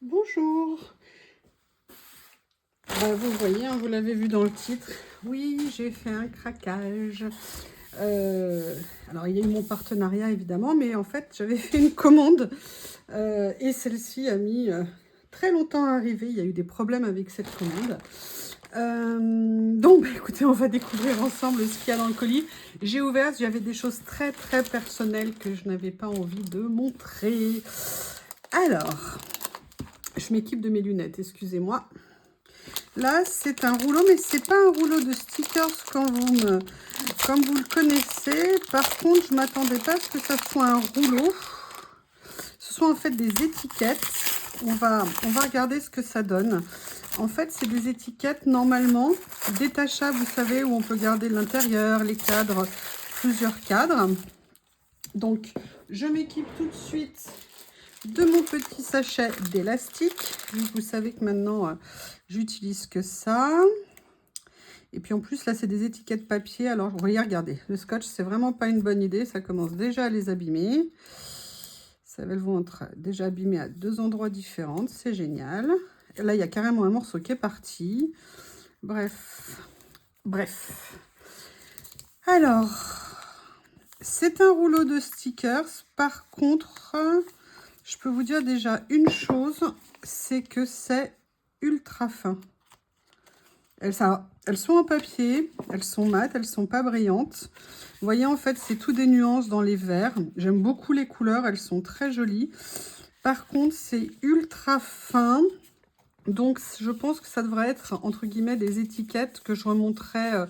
Bonjour. Vous voyez, hein, vous l'avez vu dans le titre. Oui, j'ai fait un craquage. Alors, il y a eu mon partenariat, évidemment, mais en fait, j'avais fait une commande et celle-ci a mis très longtemps à arriver. Il y a eu des problèmes avec cette commande. Donc, écoutez, on va découvrir ensemble ce qu'il y a dans le colis. J'ai ouvert, j'avais des choses très, très personnelles que je n'avais pas envie de montrer. Alors, je m'équipe de mes lunettes, excusez-moi. Là, c'est un rouleau, mais c'est pas un rouleau de stickers comme vous le connaissez. Par contre, je m'attendais pas à ce que ça soit un rouleau. Ce sont en fait des étiquettes. On va regarder ce que ça donne. En fait, c'est des étiquettes normalement détachables, vous savez, où on peut garder l'intérieur, les cadres, plusieurs cadres. Donc, je m'équipe tout de suite de mon petit sachet d'élastique. Vous savez que maintenant, j'utilise que ça. Et puis en plus, là, c'est des étiquettes papier. Alors, vous voyez, regardez, le scotch, c'est vraiment pas une bonne idée. Ça commence déjà à les abîmer. Ça va, elles vont être déjà abîmées à deux endroits différents. C'est génial. Et là, il y a carrément un morceau qui est parti. Bref. Alors, c'est un rouleau de stickers. Par contre, je peux vous dire déjà une chose, c'est que c'est ultra fin. Elles sont en papier, elles sont mates, elles sont pas brillantes. Vous voyez, en fait, c'est tout des nuances dans les verts. J'aime beaucoup les couleurs, elles sont très jolies. Par contre, c'est ultra fin. Donc, je pense que ça devrait être, entre guillemets, des étiquettes que je remonterai,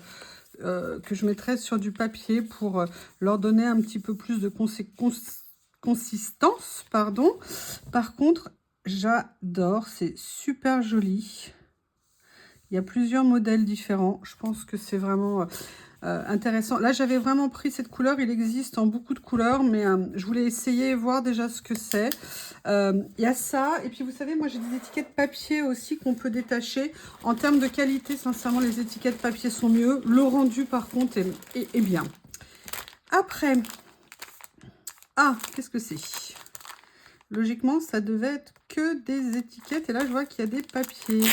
que je mettrai sur du papier pour leur donner un petit peu plus de consistance. Pardon. Par contre, j'adore, c'est super joli. Il y a plusieurs modèles différents. Je pense que c'est vraiment intéressant. Là, j'avais vraiment pris cette couleur. Il existe en beaucoup de couleurs, mais je voulais essayer et voir déjà ce que c'est. Il y a ça. Et puis, vous savez, moi, j'ai des étiquettes papier aussi qu'on peut détacher. En termes de qualité, sincèrement, les étiquettes papier sont mieux. Le rendu, par contre, est bien. Après, qu'est-ce que c'est? Logiquement, ça devait être que des étiquettes. Et là, je vois qu'il y a des papiers.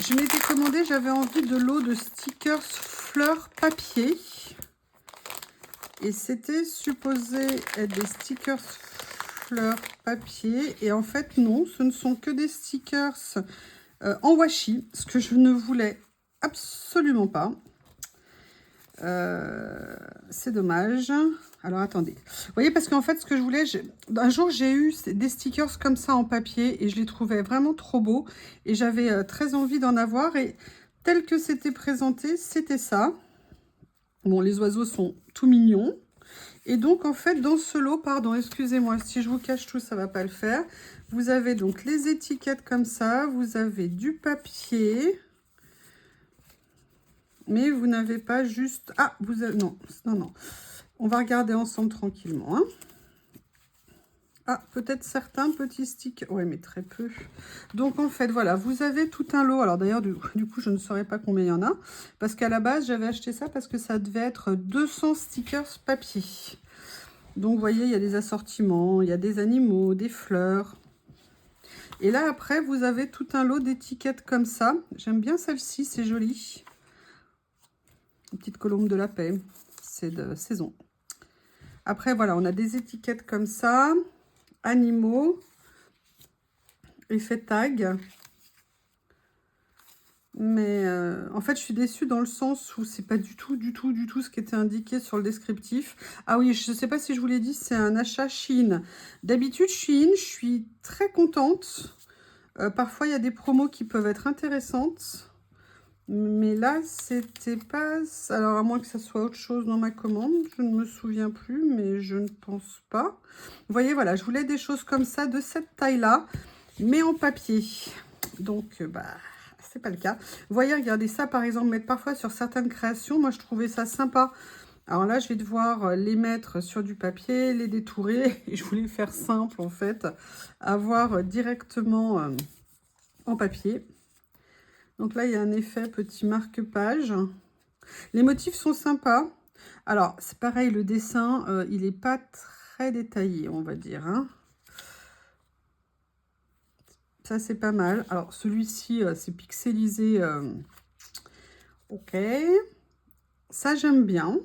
Je m'étais commandé, j'avais envie de l'eau de stickers fleurs papier. Et c'était supposé être des stickers fleurs papier. Et en fait, non, ce ne sont que des stickers en washi. Ce que je ne voulais absolument pas. C'est dommage. Alors, attendez. Vous voyez, parce qu'en fait, ce que je voulais... Un jour, j'ai eu des stickers comme ça en papier et je les trouvais vraiment trop beaux. Et j'avais très envie d'en avoir. Et tel que c'était présenté, c'était ça. Bon, les oiseaux sont tout mignons. Et donc, en fait, dans ce lot, pardon, excusez-moi, si je vous cache tout, ça ne va pas le faire. Vous avez donc les étiquettes comme ça. Vous avez du papier... Mais vous n'avez pas juste... Ah, vous avez... Non, non, non. On va regarder ensemble tranquillement. Hein. Ah, peut-être certains petits stickers. Ouais, mais très peu. Donc, en fait, voilà, vous avez tout un lot. Alors, d'ailleurs, du coup, je ne saurais pas combien il y en a. Parce qu'à la base, j'avais acheté ça parce que ça devait être 200 stickers papier. Donc, vous voyez, il y a des assortiments, il y a des animaux, des fleurs. Et là, après, vous avez tout un lot d'étiquettes comme ça. J'aime bien celle-ci, c'est joli. Une petite colombe de la paix. C'est de saison. Après, voilà, on a des étiquettes comme ça. Animaux. Effet tag. Mais en fait, je suis déçue dans le sens où c'est pas du tout ce qui était indiqué sur le descriptif. Ah oui, je ne sais pas si je vous l'ai dit, c'est un achat Shein. D'habitude, Shein, je suis très contente. Parfois, il y a des promos qui peuvent être intéressantes. Mais là, c'était pas... Alors, à moins que ça soit autre chose dans ma commande, je ne me souviens plus, mais je ne pense pas. Vous voyez, voilà, je voulais des choses comme ça, de cette taille-là, mais en papier. Donc, c'est pas le cas. Vous voyez, regardez ça, par exemple, mettre parfois sur certaines créations. Moi, je trouvais ça sympa. Alors là, je vais devoir les mettre sur du papier, les détourer. Et je voulais faire simple, en fait, avoir directement en papier. Donc là, il y a un effet petit marque-page. Les motifs sont sympas. Alors, c'est pareil, le dessin, il n'est pas très détaillé, on va dire. Hein. Ça, c'est pas mal. Alors, celui-ci, c'est pixelisé. Ok. Ça, j'aime bien.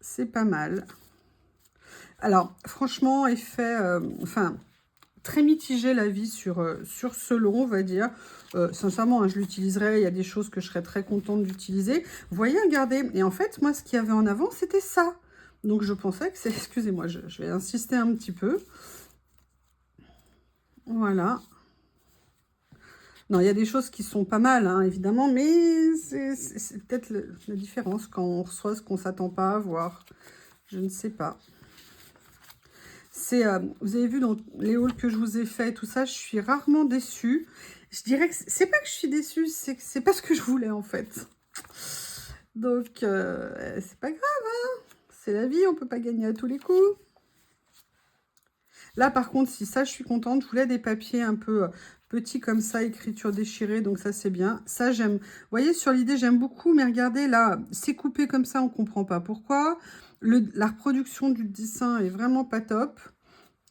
C'est pas mal. Alors, franchement, effet... enfin, très mitigé l'avis sur ce lot, on va dire. Sincèrement, hein, je l'utiliserai. Il y a des choses que je serais très contente d'utiliser. Vous voyez, regardez. Et en fait, moi, ce qu'il y avait en avant, c'était ça. Donc, je pensais que c'est... Excusez-moi, je vais insister un petit peu. Voilà. Non, il y a des choses qui sont pas mal, hein, évidemment, mais c'est peut-être la différence quand on reçoit ce qu'on ne s'attend pas à voir. Je ne sais pas. Vous avez vu dans les hauls que je vous ai fait, tout ça, je suis rarement déçue. Je dirais que c'est pas que je suis déçue, c'est pas ce que je voulais, en fait. Donc, c'est pas grave, hein. C'est la vie, on peut pas gagner à tous les coups. Là, par contre, si ça, je suis contente. Je voulais des papiers un peu petits comme ça, écriture déchirée, donc ça, c'est bien. Ça, j'aime. Vous voyez, sur l'idée, j'aime beaucoup, mais regardez, là, c'est coupé comme ça, on comprend pas pourquoi. La reproduction du dessin est vraiment pas top.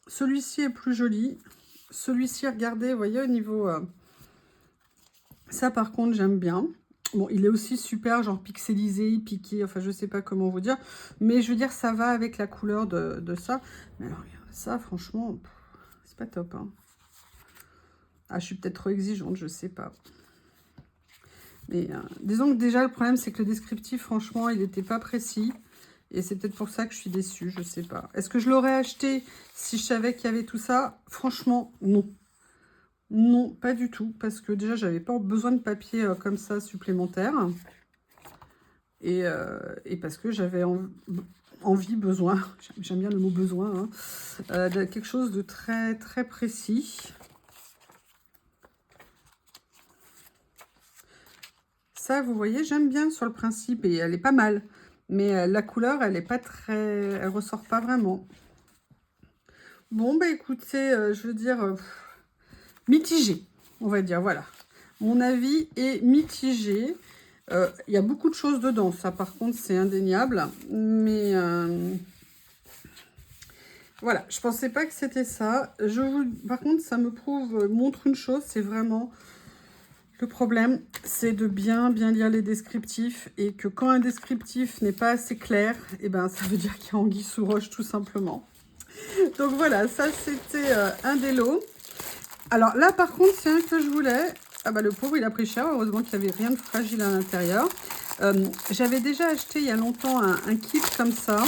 Celui-ci est plus joli. Celui-ci, regardez, vous voyez, au niveau... ça, par contre, j'aime bien. Bon, il est aussi super, genre pixelisé, piqué, enfin, je sais pas comment vous dire. Mais je veux dire, ça va avec la couleur de ça. Mais alors, regarde, ça, franchement, c'est pas top, hein. Ah, je suis peut-être trop exigeante, je sais pas. Mais disons que déjà, le problème, c'est que le descriptif, franchement, il n'était pas précis. Et c'est peut-être pour ça que je suis déçue, je sais pas. Est-ce que je l'aurais acheté si je savais qu'il y avait tout ça? Franchement, non. Non, pas du tout. Parce que déjà, j'avais pas besoin de papier comme ça supplémentaire. Et parce que j'avais envie, besoin, j'aime bien le mot besoin, hein, de quelque chose de très, très précis. Ça, vous voyez, j'aime bien sur le principe et elle est pas mal. Mais la couleur, elle est pas très... Elle ressort pas vraiment. Bon, bah écoutez, je veux dire, mitigé, on va dire, voilà. Mon avis est mitigé. Il y a beaucoup de choses dedans, ça par contre, c'est indéniable. Mais voilà, je pensais pas que c'était ça. Par contre, ça me montre une chose, c'est vraiment... Le problème, c'est de bien lire les descriptifs et que quand un descriptif n'est pas assez clair, eh ben, ça veut dire qu'il y a anguille sous roche tout simplement. Donc voilà, ça c'était un des lots. Alors là par contre, c'est un que je voulais. Ah bah le pauvre, il a pris cher, heureusement qu'il n'y avait rien de fragile à l'intérieur. J'avais déjà acheté il y a longtemps un kit comme ça.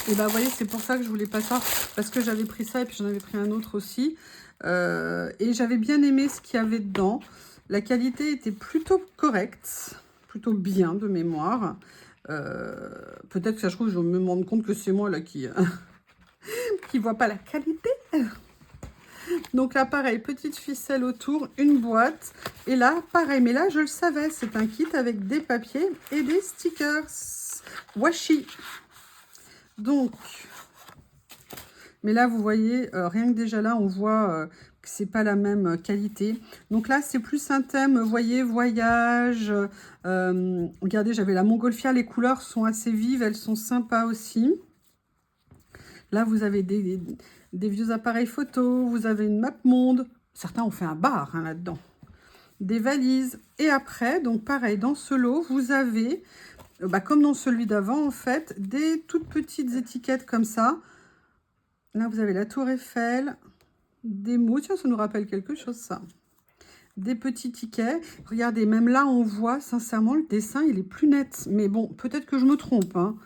Et bah vous voyez, c'est pour ça que je voulais pas ça, parce que j'avais pris ça et puis j'en avais pris un autre aussi. Et j'avais bien aimé ce qu'il y avait dedans. La qualité était plutôt correcte, plutôt bien de mémoire. Peut-être que ça se trouve, je me rends compte que c'est moi là qui qui voit pas la qualité. Donc là, pareil, petite ficelle autour, une boîte. Et là, pareil, mais là, je le savais, c'est un kit avec des papiers et des stickers washi. Donc, mais là, vous voyez, rien que déjà là, on voit... que c'est pas la même qualité. Donc là, c'est plus un thème, vous voyez, voyage. Regardez, j'avais la montgolfière. Les couleurs sont assez vives, elles sont sympas aussi. Là, vous avez des vieux appareils photo, vous avez une map monde. Certains ont fait un bar hein, là-dedans. Des valises. Et après, donc pareil, dans ce lot, vous avez, comme dans celui d'avant, en fait, des toutes petites étiquettes comme ça. Là, vous avez la Tour Eiffel. Des mots, tiens, ça nous rappelle quelque chose, ça. Des petits tickets. Regardez, même là, on voit, sincèrement, le dessin, il est plus net. Mais bon, peut-être que je me trompe, hein.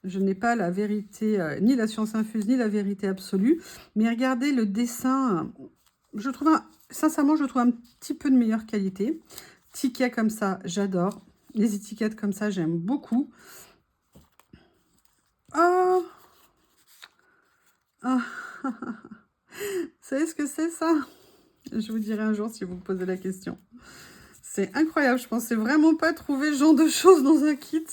Je n'ai pas la vérité, ni la science infuse, ni la vérité absolue. Mais regardez, le dessin, je trouve, sincèrement, je le trouve un petit peu de meilleure qualité. Tickets comme ça, j'adore. Les étiquettes comme ça, j'aime beaucoup. Oh, oh. Vous savez ce que c'est, ça? Je vous dirai un jour si vous me posez la question. C'est incroyable, je pensais vraiment pas trouver ce genre de choses dans un kit.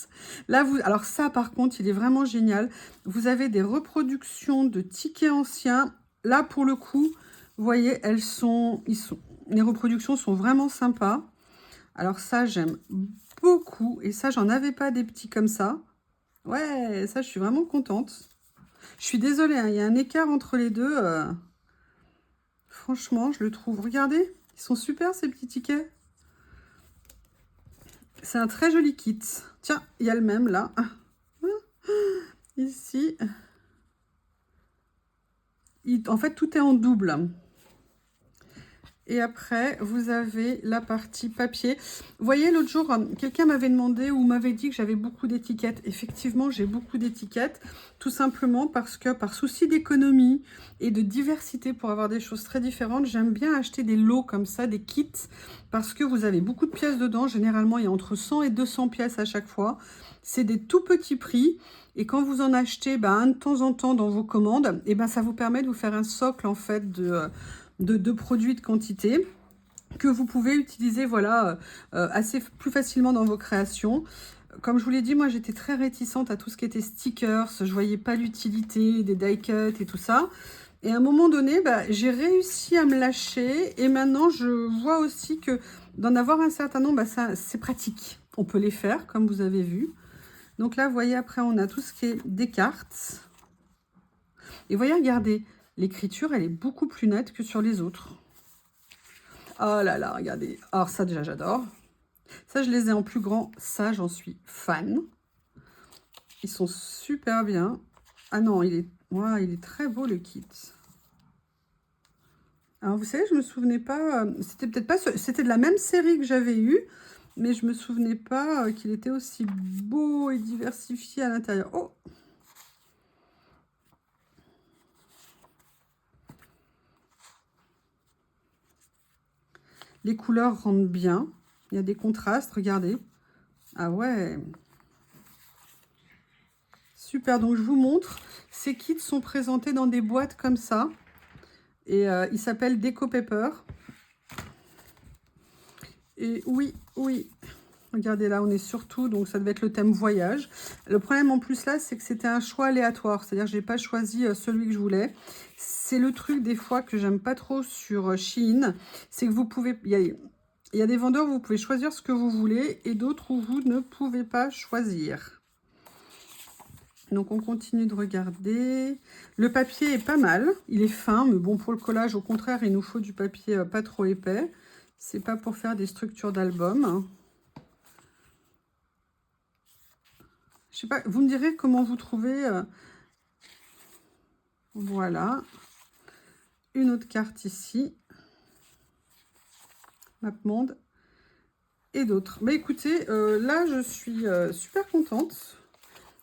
Là, alors ça, par contre, il est vraiment génial. Vous avez des reproductions de tickets anciens. Là, pour le coup, vous voyez, les reproductions sont vraiment sympas. Alors ça, j'aime beaucoup. Et ça, j'en avais pas des petits comme ça. Ouais, ça, je suis vraiment contente. Je suis désolée, hein, il y a un écart entre les deux. Franchement, je le trouve. Regardez, ils sont super ces petits tickets. C'est un très joli kit. Tiens, il y a le même là. Ici. En fait, tout est en double. Et après, vous avez la partie papier. Vous voyez, l'autre jour, quelqu'un m'avait demandé ou m'avait dit que j'avais beaucoup d'étiquettes. Effectivement, j'ai beaucoup d'étiquettes, tout simplement parce que par souci d'économie et de diversité, pour avoir des choses très différentes, j'aime bien acheter des lots comme ça, des kits, parce que vous avez beaucoup de pièces dedans. Généralement, il y a entre 100 et 200 pièces à chaque fois. C'est des tout petits prix. Et quand vous en achetez un de temps en temps dans vos commandes, et ça vous permet de vous faire un socle, en fait, de produits de quantité que vous pouvez utiliser voilà, assez plus facilement dans vos créations. Comme je vous l'ai dit, moi j'étais très réticente à tout ce qui était stickers, je voyais pas l'utilité des die cuts et tout ça. Et à un moment donné, j'ai réussi à me lâcher et maintenant je vois aussi que d'en avoir un certain nombre, c'est pratique. On peut les faire comme vous avez vu. Donc là, vous voyez, après on a tout ce qui est des cartes. Et voyez, regardez, l'écriture, elle est beaucoup plus nette que sur les autres. Oh là là, regardez. Alors ça, déjà, j'adore. Ça, je les ai en plus grand. Ça, j'en suis fan. Ils sont super bien. Ah non, il est très beau, le kit. Alors, vous savez, je me souvenais pas... C'était peut-être pas... C'était de la même série que j'avais eue, mais je me souvenais pas qu'il était aussi beau et diversifié à l'intérieur. Oh! Les couleurs rendent bien. Il y a des contrastes, regardez. Ah ouais. Super, donc je vous montre. Ces kits sont présentés dans des boîtes comme ça. Et ils s'appellent Deco Paper. Et oui. Regardez là, on est surtout, donc ça devait être le thème voyage. Le problème en plus là, c'est que c'était un choix aléatoire. C'est-à-dire que je n'ai pas choisi celui que je voulais. C'est le truc des fois que j'aime pas trop sur Shein. C'est que vous pouvez... Il y a des vendeurs où vous pouvez choisir ce que vous voulez et d'autres où vous ne pouvez pas choisir. Donc on continue de regarder. Le papier est pas mal. Il est fin, mais bon, pour le collage, au contraire, il nous faut du papier pas trop épais. C'est pas pour faire des structures d'album. Je sais pas, vous me direz comment vous trouvez. Voilà. Une autre carte ici. MapMonde. Et d'autres. Mais écoutez, là, je suis super contente.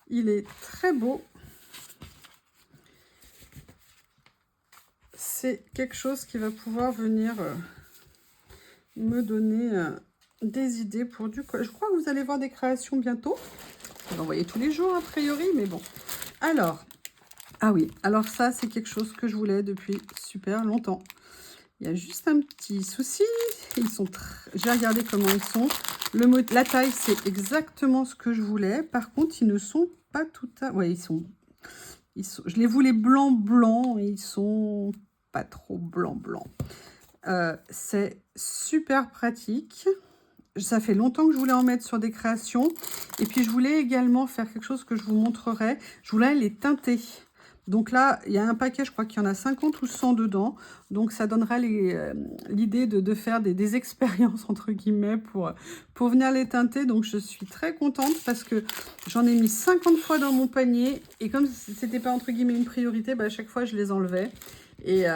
Il est très beau. C'est quelque chose qui va pouvoir venir me donner des idées pour du... Je crois que vous allez voir des créations bientôt. On va envoyer tous les jours, a priori, mais bon. Alors, ah oui, alors ça, c'est quelque chose que je voulais depuis super longtemps. Il y a juste un petit souci. Ils sont très... J'ai regardé comment ils sont. La taille, c'est exactement ce que je voulais. Par contre, ils ne sont pas tout à... Ouais, ils sont... Je les voulais blanc. Ils sont pas trop blanc. C'est super pratique. Ça fait longtemps que je voulais en mettre sur des créations. Et puis, je voulais également faire quelque chose que je vous montrerai. Je voulais les teinter. Donc là, il y a un paquet, je crois qu'il y en a 50 ou 100 dedans. Donc, ça donnera l'idée de faire des expériences, entre guillemets, pour venir les teinter. Donc, je suis très contente parce que j'en ai mis 50 fois dans mon panier. Et comme c'était pas, entre guillemets, une priorité, à chaque fois, je les enlevais. Et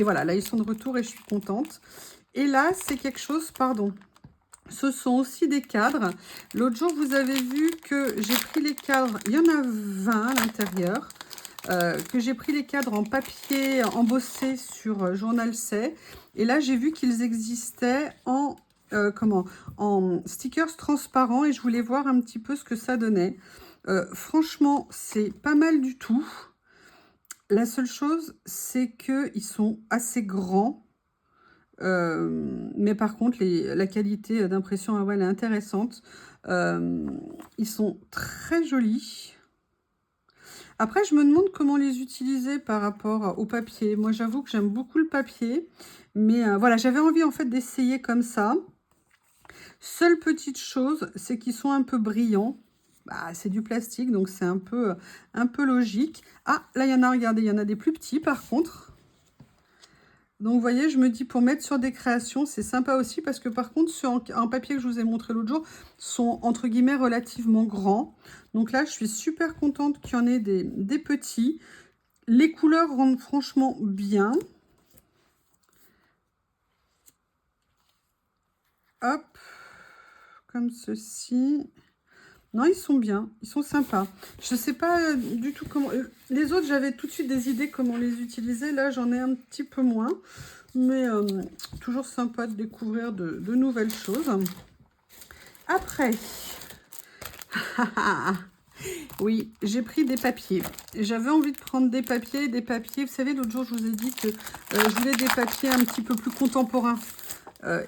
voilà, là, ils sont de retour et je suis contente. Et là, c'est quelque chose, pardon... Ce sont aussi des cadres. L'autre jour, vous avez vu que j'ai pris les cadres. Il y en a 20 à l'intérieur. Que j'ai pris les cadres en papier embossé sur Journal C. Et là, j'ai vu qu'ils existaient en stickers transparents. Et je voulais voir un petit peu ce que ça donnait. Franchement, c'est pas mal du tout. La seule chose, c'est qu'ils sont assez grands. Mais par contre, la qualité d'impression, elle est intéressante. Ils sont très jolis. Après, je me demande comment les utiliser par rapport au papier. Moi, j'avoue que j'aime beaucoup le papier. Mais voilà, j'avais envie en fait d'essayer comme ça. Seule petite chose, c'est qu'ils sont un peu brillants. C'est du plastique, donc c'est un peu logique. Ah, là, il y en a, regardez, il y en a des plus petits par contre. Donc, vous voyez, je me dis, pour mettre sur des créations, c'est sympa aussi, parce que par contre, sur un papier que je vous ai montré l'autre jour, sont, entre guillemets, relativement grands. Donc là, je suis super contente qu'il y en ait des petits. Les couleurs rendent franchement bien. Hop, comme ceci. Non, ils sont bien, ils sont sympas. Je ne sais pas du tout comment... les autres, j'avais tout de suite des idées comment les utiliser. Là, j'en ai un petit peu moins. Mais toujours sympa de découvrir de nouvelles choses. Après, oui, j'ai pris des papiers. J'avais envie de prendre des papiers. Vous savez, l'autre jour, je vous ai dit que je voulais des papiers un petit peu plus contemporains.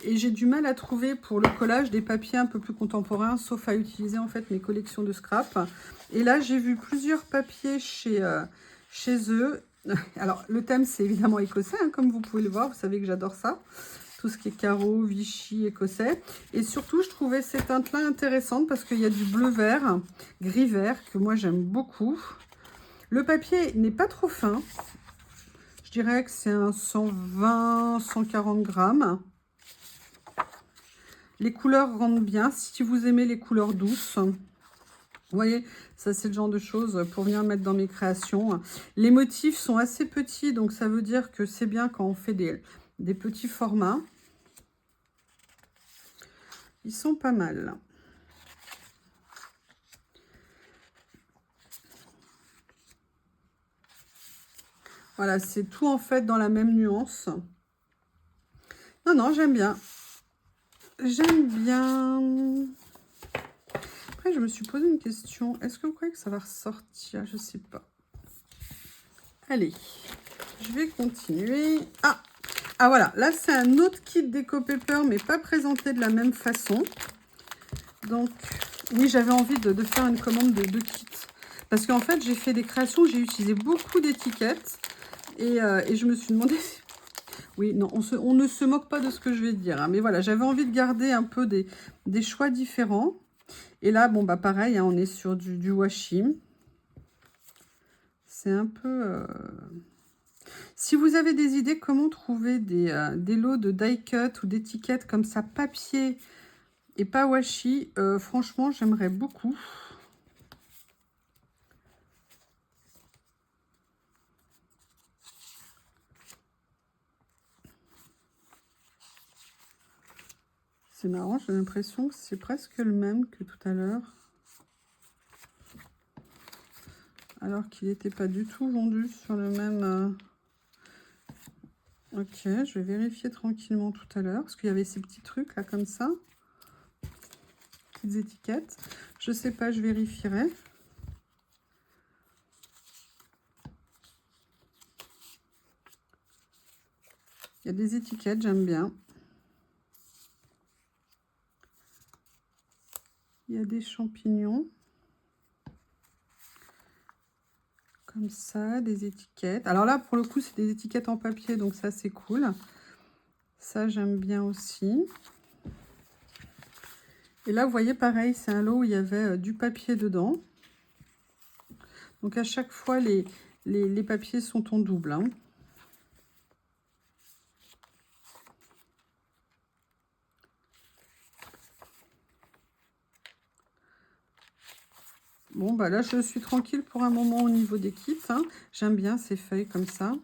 Et j'ai du mal à trouver pour le collage des papiers un peu plus contemporains, sauf à utiliser en fait mes collections de scrap. Et là, j'ai vu plusieurs papiers chez eux. Alors, le thème, c'est évidemment écossais, hein, comme vous pouvez le voir. Vous savez que j'adore ça. Tout ce qui est carreau, Vichy, écossais. Et surtout, je trouvais ces teintes-là intéressantes parce qu'il y a du bleu-vert, gris-vert, que moi, j'aime beaucoup. Le papier n'est pas trop fin. Je dirais que c'est un 120-140 grammes. Les couleurs rendent bien, si vous aimez les couleurs douces. Vous voyez, ça c'est le genre de choses pour venir mettre dans mes créations. Les motifs sont assez petits, donc ça veut dire que c'est bien quand on fait des petits formats. Ils sont pas mal. Voilà, c'est tout en fait dans la même nuance. Non, non, j'aime bien. J'aime bien. Après, je me suis posé une question. Est-ce que vous croyez que ça va ressortir? Je sais pas. Allez, je vais continuer. Ah voilà, là c'est un autre kit Déco Paper, mais pas présenté de la même façon. Donc, oui, j'avais envie de faire une commande de 2 kits. Parce qu'en fait, j'ai fait des créations, j'ai utilisé beaucoup d'étiquettes. Et je me suis demandé... Oui, non, on ne se moque pas de ce que je vais dire. Hein, mais voilà, j'avais envie de garder un peu des choix différents. Et là, bon, bah pareil, hein, on est sur du washi. C'est un peu... Si vous avez des idées, comment trouver des lots de die cut ou d'étiquettes comme ça, papier et pas washi, franchement, j'aimerais beaucoup. C'est marrant, j'ai l'impression que c'est presque le même que tout à l'heure. Alors qu'il n'était pas du tout vendu sur le même... Ok, je vais vérifier tranquillement tout à l'heure. Parce qu'il y avait ces petits trucs là comme ça. Petites étiquettes. Je sais pas, je vérifierai. Il y a des étiquettes, j'aime bien. Il y a des champignons. Comme ça, des étiquettes. Alors là, pour le coup, c'est des étiquettes en papier, donc ça, c'est cool. Ça, j'aime bien aussi. Et là, vous voyez, pareil, c'est un lot où il y avait du papier dedans. Donc, à chaque fois, les papiers sont en double. Hein. Bon, bah là, je suis tranquille pour un moment au niveau des kits. Hein. J'aime bien ces feuilles comme ça.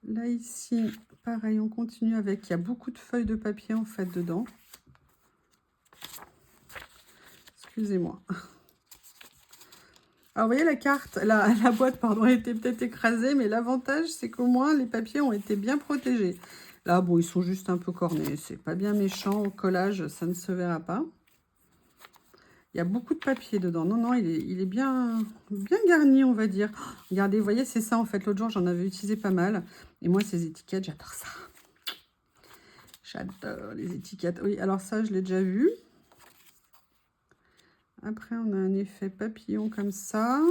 Là, ici, pareil, on continue avec... Il y a beaucoup de feuilles de papier, en fait, dedans. Excusez-moi. Alors, vous voyez, la carte, la boîte, pardon, était peut-être écrasée, mais l'avantage, c'est qu'au moins, les papiers ont été bien protégés. Là, bon, ils sont juste un peu cornés. C'est pas bien méchant. Au collage, ça ne se verra pas. Il y a beaucoup de papier dedans. Non, non, il est bien garni, on va dire. Oh, regardez, vous voyez, c'est ça, en fait. L'autre jour, j'en avais utilisé pas mal. Et moi, ces étiquettes, j'adore ça. J'adore les étiquettes. Oui, alors ça, je l'ai déjà vu. Après, on a un effet papillon comme ça.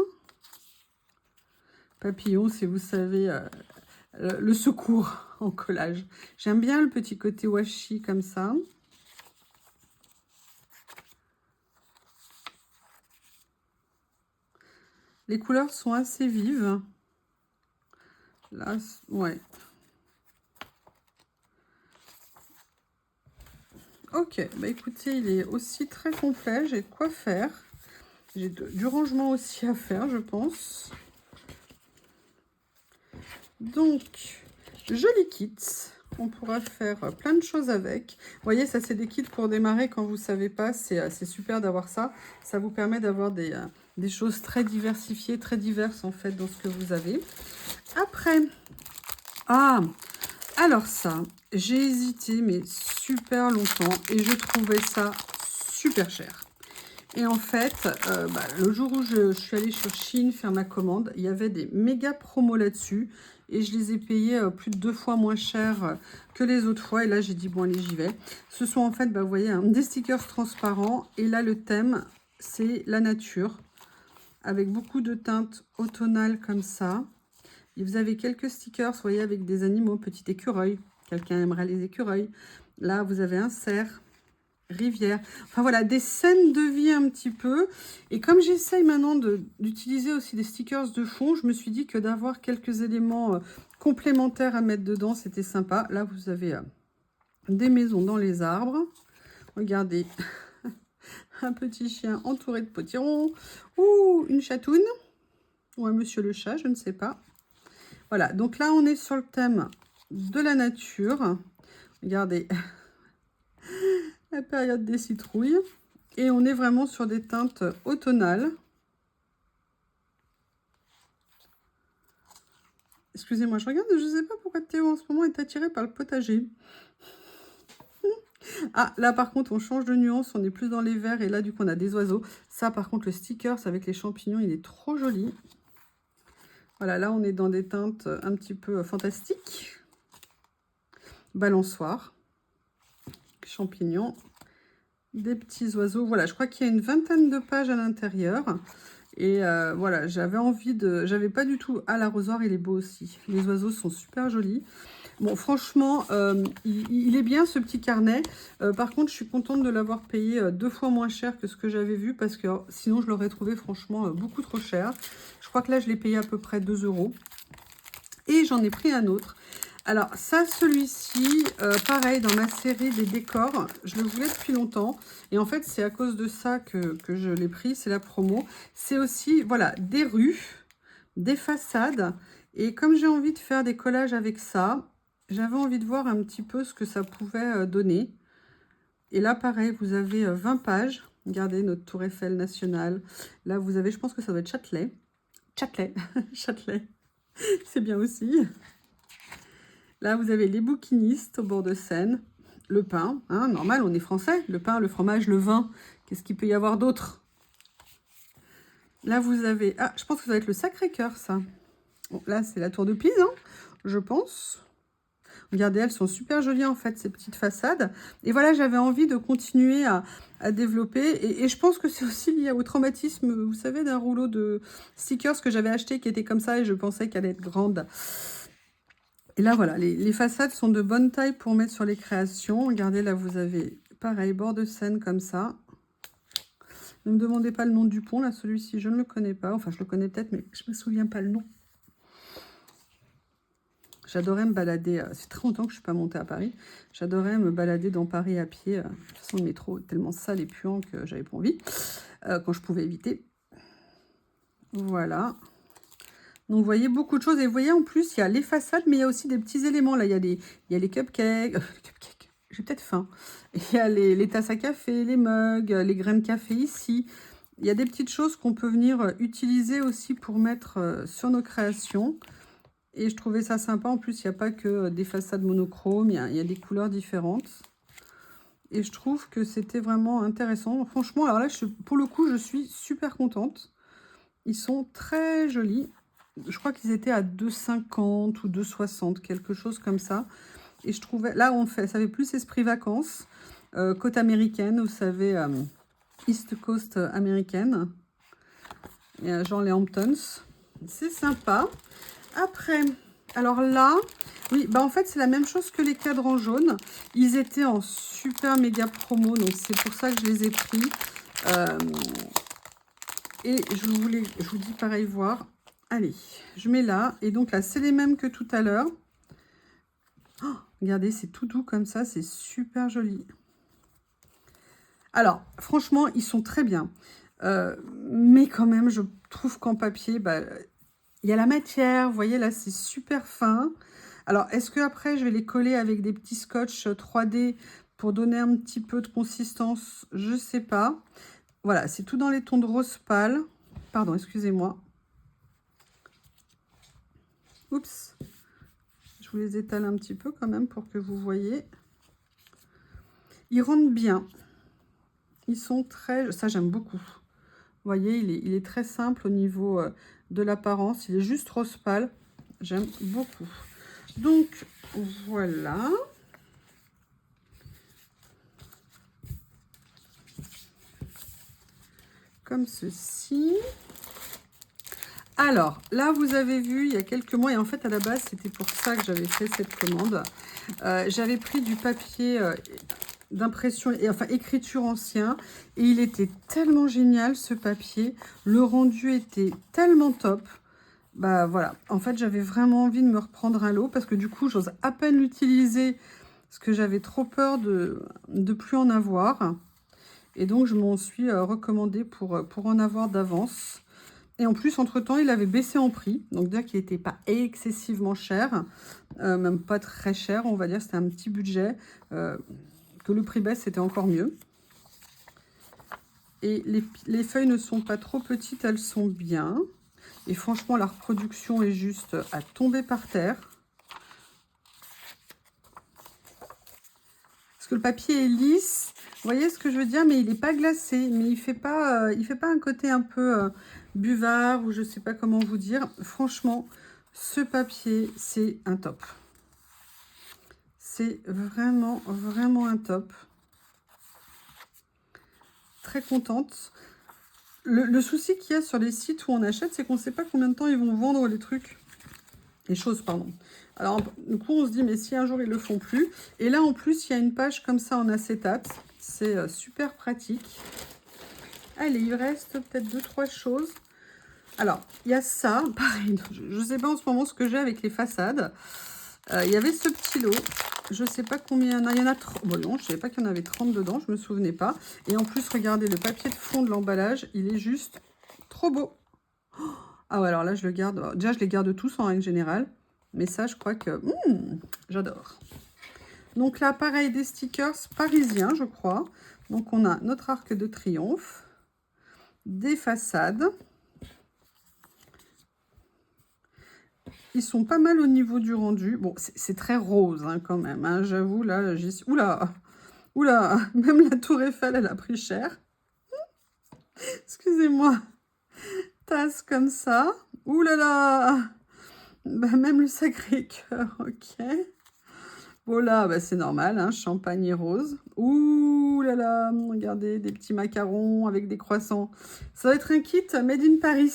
Papillon, si vous savez, le secours en collage. J'aime bien le petit côté washi comme ça. Les couleurs sont assez vives. Là, ouais. Ok, bah écoutez, il est aussi très complet. J'ai de quoi faire. J'ai du rangement aussi à faire, je pense. Donc, joli kit. On pourra faire plein de choses avec. Vous voyez, ça, c'est des kits pour démarrer quand vous ne savez pas. C'est super d'avoir ça. Ça vous permet d'avoir des choses très diversifiées, très diverses, en fait, dans ce que vous avez. Après, alors ça, j'ai hésité, mais super longtemps. Et je trouvais ça super cher. Et en fait, le jour où je suis allée sur Shein faire ma commande, il y avait des méga promos là-dessus. Et je les ai payés plus de 2 fois moins cher que les autres fois. Et là, j'ai dit, bon, allez, j'y vais. Ce sont en fait, vous voyez, des stickers transparents. Et là, le thème, c'est la nature. Avec beaucoup de teintes automnales comme ça. Et vous avez quelques stickers, vous voyez, avec des animaux. Petit écureuil. Quelqu'un aimerait les écureuils. Là, vous avez un cerf. Rivière, enfin voilà, des scènes de vie un petit peu. Et comme j'essaye maintenant d'utiliser aussi des stickers de fond, je me suis dit que d'avoir quelques éléments complémentaires à mettre dedans, c'était sympa. Là, vous avez des maisons dans les arbres. Regardez, un petit chien entouré de potirons, ou une chatoune, ou un monsieur le chat, je ne sais pas. Voilà, donc là, on est sur le thème de la nature. Regardez, la période des citrouilles. Et on est vraiment sur des teintes automnales. Excusez-moi, je regarde, je ne sais pas pourquoi Théo en ce moment est attiré par le potager. Ah, là par contre, on change de nuance, on est plus dans les verts et là du coup on a des oiseaux. Ça par contre, le sticker avec les champignons, il est trop joli. Voilà, là on est dans des teintes un petit peu fantastiques. Balançoire, champignons, des petits oiseaux. Voilà, je crois qu'il y a une vingtaine de pages à l'intérieur. Et voilà, j'avais envie de... J'avais pas du tout... Ah, l'arrosoir, il est beau aussi. Les oiseaux sont super jolis. Bon, franchement, il est bien ce petit carnet. Par contre, je suis contente de l'avoir payé 2 fois moins cher que ce que j'avais vu. Parce que sinon, je l'aurais trouvé franchement beaucoup trop cher. Je crois que là, je l'ai payé à peu près 2 €. Et j'en ai pris un autre. Alors ça, celui-ci, pareil, dans ma série des décors, je le voulais depuis longtemps. Et en fait, c'est à cause de ça que je l'ai pris, c'est la promo. C'est aussi, voilà, des rues, des façades. Et comme j'ai envie de faire des collages avec ça, j'avais envie de voir un petit peu ce que ça pouvait donner. Et là, pareil, vous avez 20 pages. Regardez notre tour Eiffel nationale. Là, vous avez, je pense que ça doit être Châtelet. Châtelet, Châtelet, c'est bien aussi. Là, vous avez les bouquinistes au bord de Seine. Le pain, hein, normal, on est français. Le pain, le fromage, le vin. Qu'est-ce qu'il peut y avoir d'autre? Là, vous avez... Ah, je pense que ça va être le Sacré-Cœur, ça. Bon, là, c'est la tour de Pise, hein, je pense. Regardez, elles sont super jolies, en fait, ces petites façades. Et voilà, j'avais envie de continuer à développer. Et je pense que c'est aussi lié au traumatisme, vous savez, d'un rouleau de stickers que j'avais acheté qui était comme ça et je pensais qu'elle allait être grande. Et là, voilà, les façades sont de bonne taille pour mettre sur les créations. Regardez, là, vous avez, pareil, bord de Seine comme ça. Ne me demandez pas le nom du pont, là, celui-ci, je ne le connais pas. Enfin, je le connais peut-être, mais je ne me souviens pas le nom. J'adorais me balader, c'est très longtemps que je ne suis pas montée à Paris. J'adorais me balader dans Paris à pied. De toute façon, le métro est tellement sale et puant que j'avais pas envie, quand je pouvais éviter. Voilà. Donc, vous voyez beaucoup de choses. Et vous voyez, en plus, il y a les façades, mais il y a aussi des petits éléments. Là, il y a les cupcakes. J'ai peut-être faim. Il y a les tasses à café, les mugs, les graines de café ici. Il y a des petites choses qu'on peut venir utiliser aussi pour mettre sur nos créations. Et je trouvais ça sympa. En plus, il n'y a pas que des façades monochromes. Il y a des couleurs différentes. Et je trouve que c'était vraiment intéressant. Franchement, alors là, pour le coup, je suis super contente. Ils sont très jolis. Je crois qu'ils étaient à 2,50 ou 2,60, quelque chose comme ça. Et je trouvais, là, ça fait plus esprit vacances. Côte américaine, vous savez, East Coast américaine. Genre les Hamptons. C'est sympa. Après, alors là, oui, bah en fait, c'est la même chose que les cadrans jaunes. Ils étaient en super méga promo, donc c'est pour ça que je les ai pris. Et je vous dis pareil, voir. Allez, je mets là. Et donc là, c'est les mêmes que tout à l'heure. Oh, regardez, c'est tout doux comme ça. C'est super joli. Alors, franchement, ils sont très bien. Mais quand même, je trouve qu'en papier, bah, il y a la matière. Vous voyez, là, c'est super fin. Alors, est-ce que après je vais les coller avec des petits scotch 3D pour donner un petit peu de consistance? Je ne sais pas. Voilà, c'est tout dans les tons de rose pâle. Pardon, excusez-moi. Oups. Je vous les étale un petit peu quand même pour que vous voyez. Ils rendent bien. Ils sont très... Ça, j'aime beaucoup. Vous voyez, il est très simple au niveau de l'apparence. Il est juste rose pâle. J'aime beaucoup. Donc, voilà. Comme ceci. Alors, là, vous avez vu, il y a quelques mois, et en fait, à la base, c'était pour ça que j'avais fait cette commande. J'avais pris du papier d'impression, enfin, écriture ancien, et il était tellement génial, ce papier. Le rendu était tellement top. Bah, voilà. En fait, j'avais vraiment envie de me reprendre un lot, parce que du coup, j'ose à peine l'utiliser, parce que j'avais trop peur de plus en avoir. Et donc, je m'en suis recommandé pour en avoir d'avance. Et en plus, entre-temps, il avait baissé en prix. Donc, dire qu'il n'était pas excessivement cher, même pas très cher, on va dire. C'était un petit budget. Que le prix baisse, c'était encore mieux. Et les feuilles ne sont pas trop petites, elles sont bien. Et franchement, la reproduction est juste à tomber par terre. Parce que le papier est lisse. Vous voyez ce que je veux dire? Mais il n'est pas glacé. Mais il fait pas un côté un peu buvard ou je ne sais pas comment vous dire. Franchement, ce papier, c'est un top. C'est vraiment, vraiment un top. Très contente. Le souci qu'il y a sur les sites où on achète, c'est qu'on ne sait pas combien de temps ils vont vendre les trucs. Les choses, pardon. Alors, du coup, on se dit, mais si un jour, ils ne le font plus. Et là, en plus, il y a une page comme ça en acétate. C'est super pratique. Allez, il reste peut-être 2-3 choses. Alors, il y a ça. Pareil, je ne sais pas en ce moment ce que j'ai avec les façades. Il y avait ce petit lot. Je ne sais pas combien il y en a. Il y en a 30. Bon, non, je ne savais pas qu'il y en avait 30 dedans. Je ne me souvenais pas. Et en plus, regardez, le papier de fond de l'emballage, il est juste trop beau. Ah ouais, alors là, je le garde. Déjà, je les garde tous en règle générale. Mais ça, je crois que... j'adore. Donc là, pareil, des stickers parisiens, je crois. Donc, on a notre arc de triomphe. Des façades. Ils sont pas mal au niveau du rendu. Bon, c'est très rose hein, quand même. Hein, j'avoue, là, j'y suis... Oula! Oula! Même la tour Eiffel, elle a pris cher. Excusez-moi. Tasse comme ça. Ouh là là! Bah, même le Sacré-Cœur, ok. Bon là, bah, c'est normal, hein, champagne et rose. Ouh là là, regardez, des petits macarons avec des croissants. Ça va être un kit made in Paris.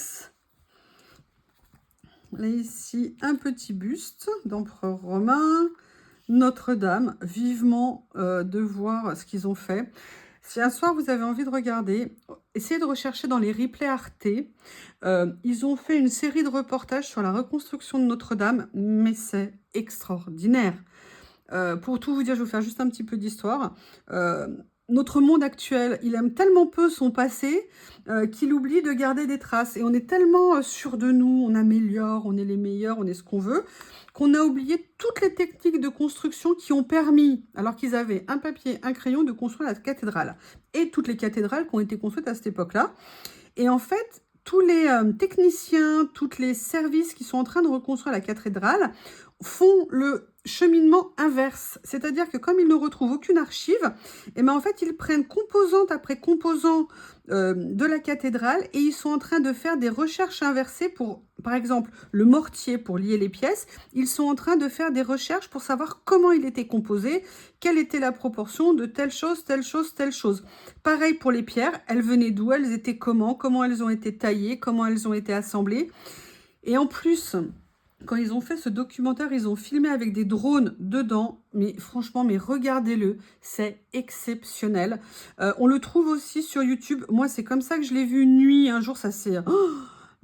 Là, ici, un petit buste d'empereur romain. Notre-Dame, vivement de voir ce qu'ils ont fait. Si un soir, vous avez envie de regarder, essayez de rechercher dans les replays Arte. Ils ont fait une série de reportages sur la reconstruction de Notre-Dame, mais c'est extraordinaire. Pour tout vous dire, je vais vous faire juste un petit peu d'histoire. Notre monde actuel, il aime tellement peu son passé qu'il oublie de garder des traces. Et on est tellement sûr de nous, on améliore, on est les meilleurs, on est ce qu'on veut, qu'on a oublié toutes les techniques de construction qui ont permis, alors qu'ils avaient un papier, un crayon, de construire la cathédrale. Et toutes les cathédrales qui ont été construites à cette époque-là. Et en fait, tous les techniciens, tous les services qui sont en train de reconstruire la cathédrale font le cheminement inverse. C'est-à-dire que comme ils ne retrouvent aucune archive, et ben en fait, ils prennent composante après composant de la cathédrale et ils sont en train de faire des recherches inversées pour, par exemple, le mortier pour lier les pièces. Ils sont en train de faire des recherches pour savoir comment il était composé, quelle était la proportion de telle chose, telle chose, telle chose. Pareil pour les pierres, elles venaient d'où, elles étaient comment elles ont été taillées, comment elles ont été assemblées. Et en plus... Quand ils ont fait ce documentaire, ils ont filmé avec des drones dedans. Mais franchement, mais regardez-le, c'est exceptionnel. On le trouve aussi sur YouTube. Moi, c'est comme ça que je l'ai vu une nuit. Un jour, ça s'est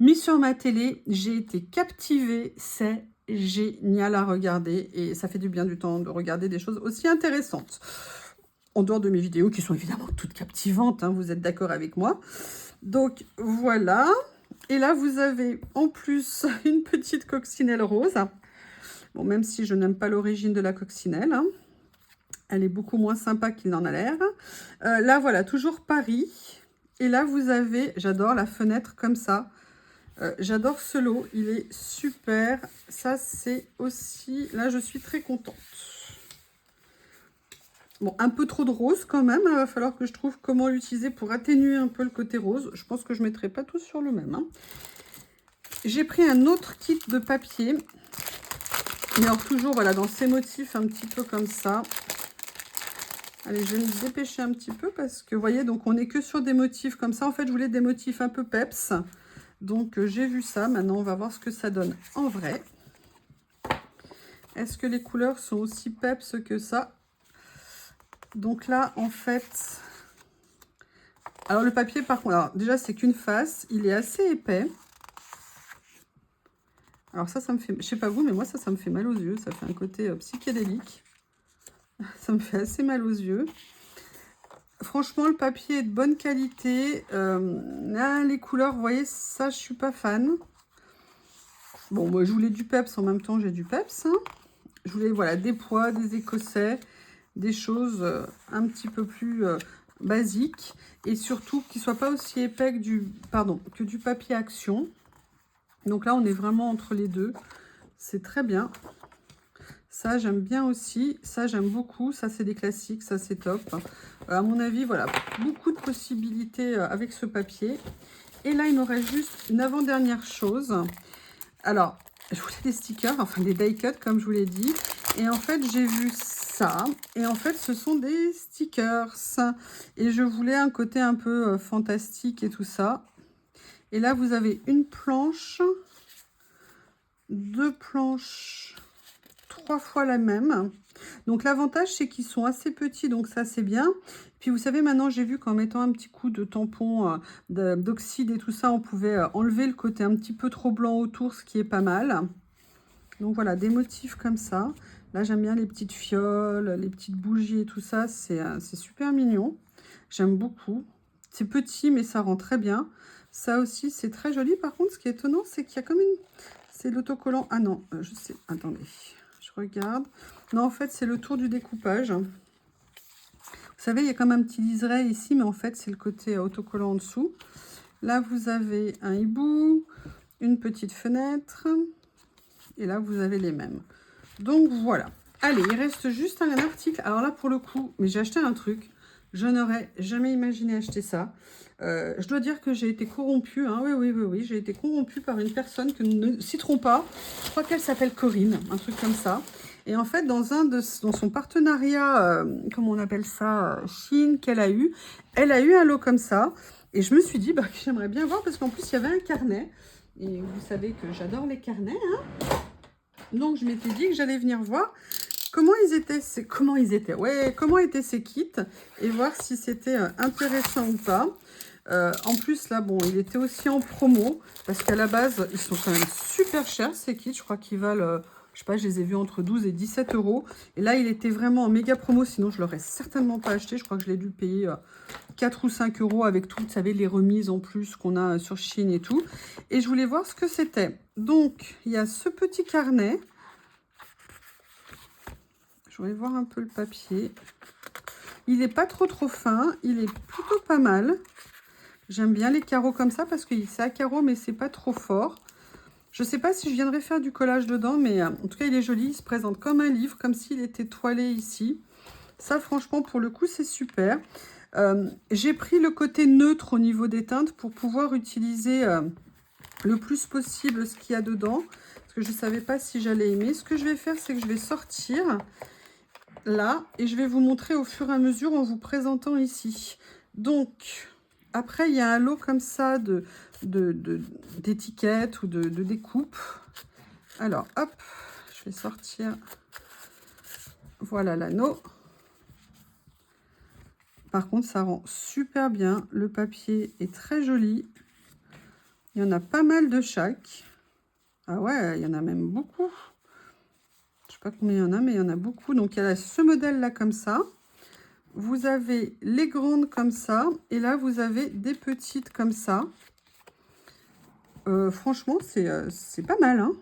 mis sur ma télé. J'ai été captivée. C'est génial à regarder et ça fait du bien du temps de regarder des choses aussi intéressantes. En dehors de mes vidéos qui sont évidemment toutes captivantes, hein, vous êtes d'accord avec moi. Donc voilà. Et là, vous avez en plus une petite coccinelle rose. Bon, même si je n'aime pas l'origine de la coccinelle, hein. Elle est beaucoup moins sympa qu'il n'en a l'air. Là, voilà, toujours Paris. Et là, vous avez, j'adore la fenêtre comme ça. J'adore ce lot, il est super. Ça, c'est aussi... Là, je suis très contente. Bon, un peu trop de rose quand même. Il va falloir que je trouve comment l'utiliser pour atténuer un peu le côté rose. Je pense que je ne mettrai pas tous sur le même, hein. J'ai pris un autre kit de papier. Mais alors toujours, voilà, dans ces motifs un petit peu comme ça. Allez, je vais me dépêcher un petit peu parce que, vous voyez, donc on n'est que sur des motifs comme ça. En fait, je voulais des motifs un peu peps. Donc, j'ai vu ça. Maintenant, on va voir ce que ça donne en vrai. Est-ce que les couleurs sont aussi peps que ça? Donc là, en fait... Alors, le papier, par contre, alors, déjà, c'est qu'une face. Il est assez épais. Alors ça me fait... Je sais pas vous, mais moi, ça me fait mal aux yeux. Ça fait un côté psychédélique. Ça me fait assez mal aux yeux. Franchement, le papier est de bonne qualité. Les couleurs, vous voyez, ça, je suis pas fan. Bon, moi, je voulais du peps. En même temps, j'ai du peps. Hein. Je voulais, voilà, des pois, des écossais, des choses un petit peu plus basiques. Et surtout, qu'ils ne soient pas aussi épais que du papier Action. Donc là, on est vraiment entre les deux. C'est très bien. Ça, j'aime bien aussi. Ça, j'aime beaucoup. Ça, c'est des classiques. Ça, c'est top. À mon avis, voilà, beaucoup de possibilités avec ce papier. Et là, il me reste juste une avant-dernière chose. Alors, je voulais des stickers, enfin des die cuts, comme je vous l'ai dit. Et en fait, j'ai vu ça. Et en fait, ce sont des stickers. Et je voulais un côté un peu fantastique et tout ça. Et là, vous avez une planche, deux planches, 3 fois la même. Donc l'avantage, c'est qu'ils sont assez petits, donc ça c'est bien. Puis vous savez, maintenant j'ai vu qu'en mettant un petit coup de tampon d'oxyde et tout ça, on pouvait enlever le côté un petit peu trop blanc autour, ce qui est pas mal. Donc voilà, des motifs comme ça. Là j'aime bien les petites fioles, les petites bougies et tout ça, c'est super mignon. J'aime beaucoup. C'est petit, mais ça rend très bien. Ça aussi, c'est très joli. Par contre, ce qui est étonnant, c'est qu'il y a comme une... C'est l'autocollant. Ah non, je sais. Attendez, je regarde. Non, en fait, c'est le tour du découpage. Vous savez, il y a comme un petit liseré ici, mais en fait, c'est le côté autocollant en dessous. Là, vous avez un hibou, une petite fenêtre. Et là, vous avez les mêmes. Donc, voilà. Allez, il reste juste un article. Alors là, pour le coup, mais j'ai acheté un truc. Je n'aurais jamais imaginé acheter ça. Je dois dire que j'ai été corrompue. Hein. Oui. J'ai été corrompue par une personne que nous ne citerons pas. Je crois qu'elle s'appelle Corinne, un truc comme ça. Et en fait, dans son partenariat, comment on appelle ça, Chine, elle a eu un lot comme ça. Et je me suis dit que j'aimerais bien voir parce qu'en plus, il y avait un carnet. Et vous savez que j'adore les carnets. Hein. Donc, je m'étais dit que j'allais venir voir comment étaient ces kits et voir si c'était intéressant ou pas. En plus, là, bon, il était aussi en promo parce qu'à la base, ils sont quand même super chers, ces kits. Je crois qu'ils valent, je sais pas, je les ai vus entre 12 et 17 euros. Et là, il était vraiment en méga promo, sinon je l'aurais certainement pas acheté. Je crois que je l'ai dû payer 4 ou 5 euros avec tout, vous savez, les remises en plus qu'on a sur Chine et tout. Et je voulais voir ce que c'était. Donc, il y a ce petit carnet. Je vais voir un peu le papier. Il n'est pas trop fin. Il est plutôt pas mal. J'aime bien les carreaux comme ça parce que c'est à carreaux, mais c'est pas trop fort. Je ne sais pas si je viendrai faire du collage dedans, mais en tout cas, il est joli. Il se présente comme un livre, comme s'il était toilé ici. Ça, franchement, pour le coup, c'est super. J'ai pris le côté neutre au niveau des teintes pour pouvoir utiliser le plus possible ce qu'il y a dedans. Parce que je ne savais pas si j'allais aimer. Ce que je vais faire, c'est que je vais sortir là et je vais vous montrer au fur et à mesure en vous présentant ici. Donc... Après, il y a un lot comme ça d'étiquettes ou de découpes. Alors, hop, je vais sortir. Voilà l'anneau. Par contre, ça rend super bien. Le papier est très joli. Il y en a pas mal de chaque. Ah ouais, il y en a même beaucoup. Je sais pas combien il y en a, mais il y en a beaucoup. Donc, il y a ce modèle-là comme ça. Vous avez les grandes comme ça. Et là, vous avez des petites comme ça. Franchement, c'est pas mal, hein.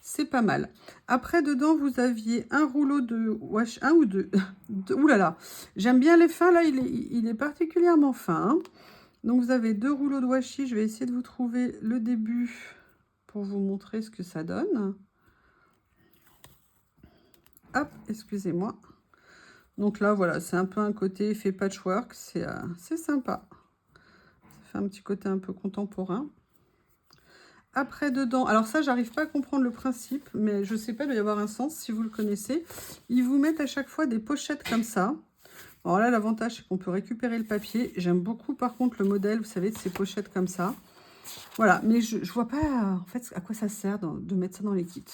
C'est pas mal. Après, dedans, vous aviez un rouleau de washi, un ou deux. Ouh là là, j'aime bien les fins, là, il est particulièrement fin, hein. Donc, vous avez 2 rouleaux de washi. Je vais essayer de vous trouver le début pour vous montrer ce que ça donne. Hop, excusez-moi. Donc là, voilà, c'est un peu un côté effet patchwork. C'est sympa. Ça fait un petit côté un peu contemporain. Après, dedans, alors ça, j'arrive pas à comprendre le principe, mais je sais pas, il doit y avoir un sens si vous le connaissez. Ils vous mettent à chaque fois des pochettes comme ça. Alors là, l'avantage, c'est qu'on peut récupérer le papier. J'aime beaucoup, par contre, le modèle, vous savez, de ces pochettes comme ça. Voilà, mais je vois pas, en fait, à quoi ça sert de mettre ça dans les kits.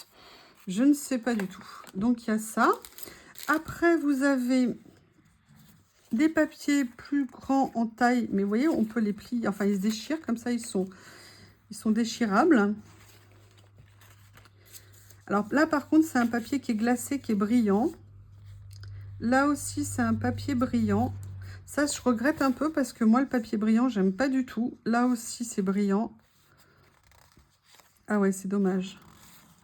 Je ne sais pas du tout. Donc, il y a ça. Après, vous avez des papiers plus grands en taille, mais vous voyez, on peut les plier, enfin, ils se déchirent, comme ça, ils sont déchirables. Alors là, par contre, c'est un papier qui est glacé, qui est brillant. Là aussi, c'est un papier brillant. Ça, je regrette un peu parce que moi, le papier brillant, j'aime pas du tout. Là aussi, c'est brillant. Ah ouais, c'est dommage.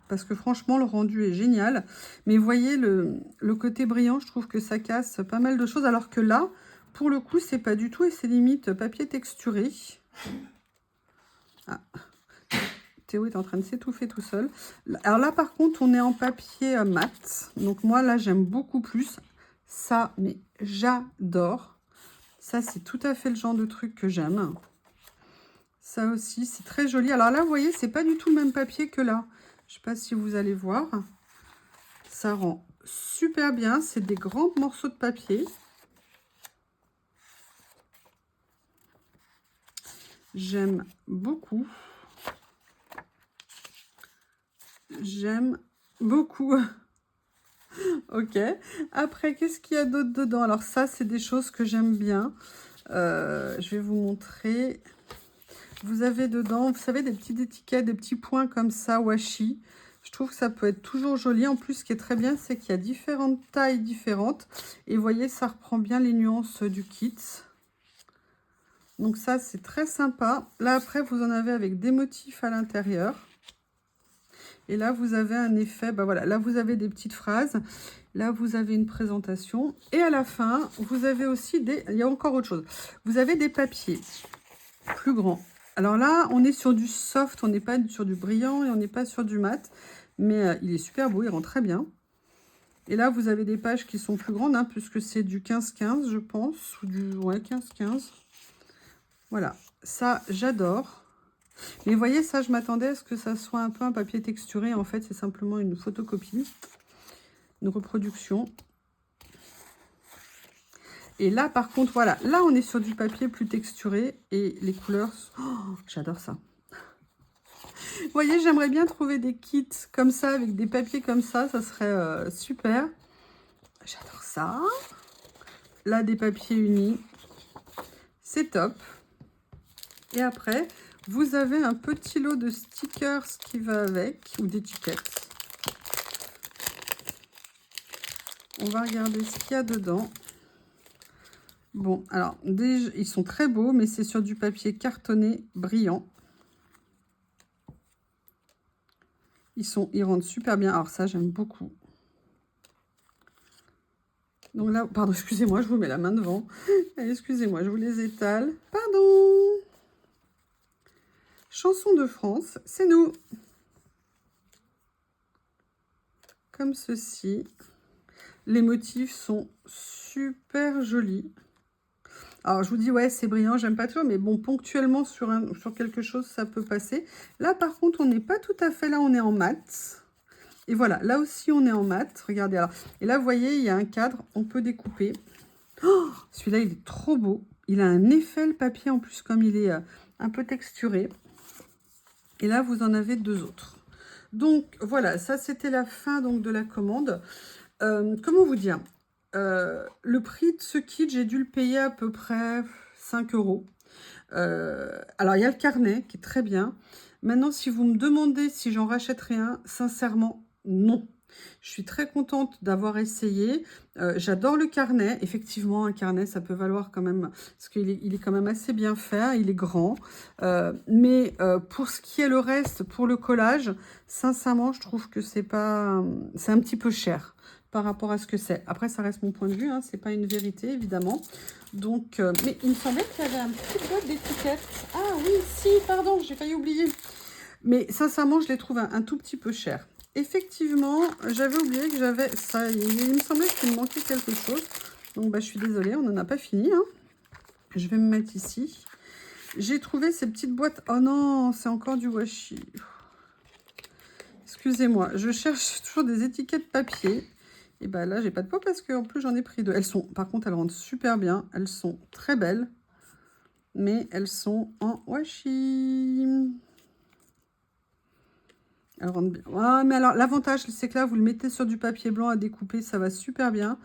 Parce que franchement, le rendu est génial. Mais vous voyez, le côté brillant, je trouve que ça casse pas mal de choses. Alors que là, pour le coup, c'est pas du tout. Et c'est limite papier texturé. Ah. Théo est en train de s'étouffer tout seul. Alors là, par contre, on est en papier mat. Donc moi, là, j'aime beaucoup plus. Ça, mais j'adore. Ça, c'est tout à fait le genre de truc que j'aime. Ça aussi, c'est très joli. Alors là, vous voyez, c'est pas du tout le même papier que là. Je sais pas si vous allez voir. Ça rend super bien. C'est des grands morceaux de papier. J'aime beaucoup. J'aime beaucoup. Ok. Après, qu'est-ce qu'il y a d'autre dedans? Alors ça, c'est des choses que j'aime bien. Je vais vous montrer. Vous avez dedans, vous savez, des petites étiquettes, des petits points comme ça, washi. Je trouve que ça peut être toujours joli. En plus, ce qui est très bien, c'est qu'il y a différentes tailles différentes. Et vous voyez, ça reprend bien les nuances du kit. Donc ça, c'est très sympa. Là, après, vous en avez avec des motifs à l'intérieur. Et là, vous avez un effet, bah voilà, là, vous avez des petites phrases. Là, vous avez une présentation. Et à la fin, vous avez aussi des... Il y a encore autre chose. Vous avez des papiers plus grands. Alors là, on est sur du soft, on n'est pas sur du brillant et on n'est pas sur du mat. Mais il est super beau, il rend très bien. Et là, vous avez des pages qui sont plus grandes, hein, puisque c'est du 15-15, je pense. Ou du, ouais, 15-15. Voilà, ça, j'adore. Mais vous voyez, ça, je m'attendais à ce que ça soit un peu un papier texturé. En fait, c'est simplement une photocopie, une reproduction. Et là, par contre, voilà, là, on est sur du papier plus texturé. Et les couleurs, oh, j'adore ça. Vous voyez, j'aimerais bien trouver des kits comme ça, avec des papiers comme ça serait super. J'adore ça. Là, des papiers unis, c'est top. Et après, vous avez un petit lot de stickers qui va avec, ou d'étiquettes. On va regarder ce qu'il y a dedans. Bon, alors, déjà, ils sont très beaux, mais c'est sur du papier cartonné brillant. Ils rendent super bien. Alors ça, j'aime beaucoup. Donc là, pardon, excusez-moi, je vous mets la main devant. Excusez-moi, je vous les étale. Pardon. Chanson de France, c'est nous. Comme ceci. Les motifs sont super jolis. Alors, je vous dis, ouais, c'est brillant, j'aime pas toujours, mais bon, ponctuellement, sur quelque chose, ça peut passer. Là, par contre, on n'est pas tout à fait là, on est en mat. Et voilà, là aussi, on est en mat. Regardez, alors. Et là, vous voyez, il y a un cadre, on peut découper. Oh, celui-là, il est trop beau. Il a un effet, le papier, en plus, comme il est un peu texturé. Et là, vous en avez 2 autres. Donc, voilà, ça, c'était la fin donc, de la commande. Comment vous dire, le prix de ce kit, j'ai dû le payer à peu près 5 €. Alors, il y a le carnet qui est très bien. Maintenant, si vous me demandez si j'en rachèterai un, sincèrement, non. Je suis très contente d'avoir essayé. J'adore le carnet. Effectivement, un carnet, ça peut valoir quand même, parce qu'il est quand même assez bien fait, il est grand. Mais pour ce qui est le reste, pour le collage, sincèrement, je trouve que c'est pas, c'est un petit peu cher par rapport à ce que c'est. Après, ça reste mon point de vue, hein, c'est pas une vérité, évidemment. Donc, mais il me semblait qu'il y avait un petit boîte d'étiquette. Ah oui, si, pardon, j'ai failli oublier. Mais sincèrement, je les trouve un tout petit peu chers. Effectivement, j'avais oublié que j'avais ça. Il me semblait qu'il me manquait quelque chose. Donc, bah, je suis désolée, on n'en a pas fini. Hein. Je vais me mettre ici. J'ai trouvé ces petites boîtes. Oh non, c'est encore du washi. Excusez-moi, je cherche toujours des étiquettes papier. Et bah là, j'ai pas de peau parce qu'en plus, j'en ai pris deux. Elles sont, par contre, elles rendent super bien. Elles sont très belles. Mais elles sont en washi. Elles rendent bien. Ah, mais alors, l'avantage, c'est que là, vous le mettez sur du papier blanc à découper. Ça va super bien.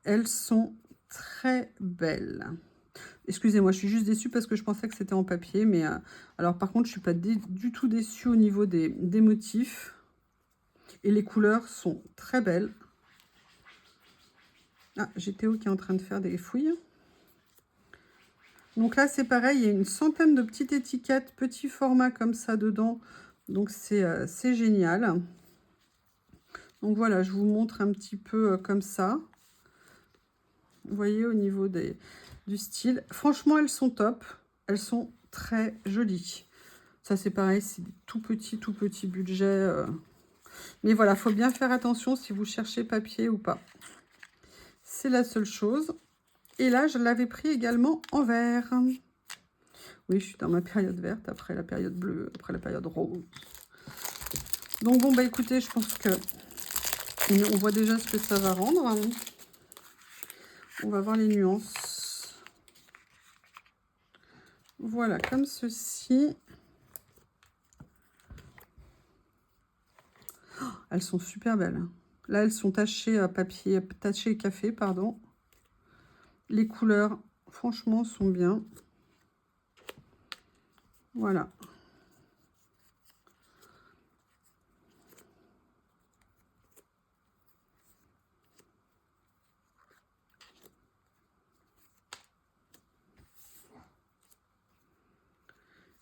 Elles sont très belles. Excusez-moi, je suis juste déçue parce que je pensais que c'était en papier. Mais alors, par contre, je ne suis pas du tout déçue au niveau des motifs. Et les couleurs sont très belles. Ah, j'ai Théo qui est en train de faire des fouilles. Donc là, c'est pareil, il y a une centaine de petites étiquettes, petits formats comme ça dedans. Donc c'est génial. Donc voilà, je vous montre un petit peu comme ça. Vous voyez au niveau du style. Franchement, elles sont top. Elles sont très jolies. Ça, c'est pareil, c'est tout petit budget. Mais voilà, il faut bien faire attention si vous cherchez papier ou pas. C'est la seule chose. Et là, je l'avais pris également en vert. Oui, je suis dans ma période verte, après la période bleue, après la période rose. Donc bon, bah écoutez, je pense que on voit déjà ce que ça va rendre. On va voir les nuances. Voilà, comme ceci. Oh, elles sont super belles. Là, elles sont tachées à papier, tachées café, pardon. Les couleurs, franchement, sont bien. Voilà.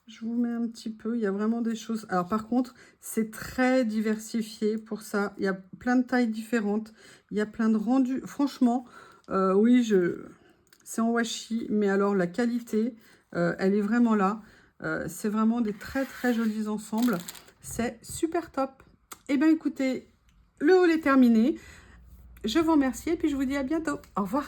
Je vous mets un petit peu, il y a vraiment des choses. Alors par contre, c'est très diversifié pour ça. Il y a plein de tailles différentes. Il y a plein de rendus. Franchement, oui, c'est en washi, mais alors la qualité, elle est vraiment là. C'est vraiment des très très jolis ensembles. C'est super top. Eh bien écoutez, le haul est terminé. Je vous remercie et puis je vous dis à bientôt. Au revoir.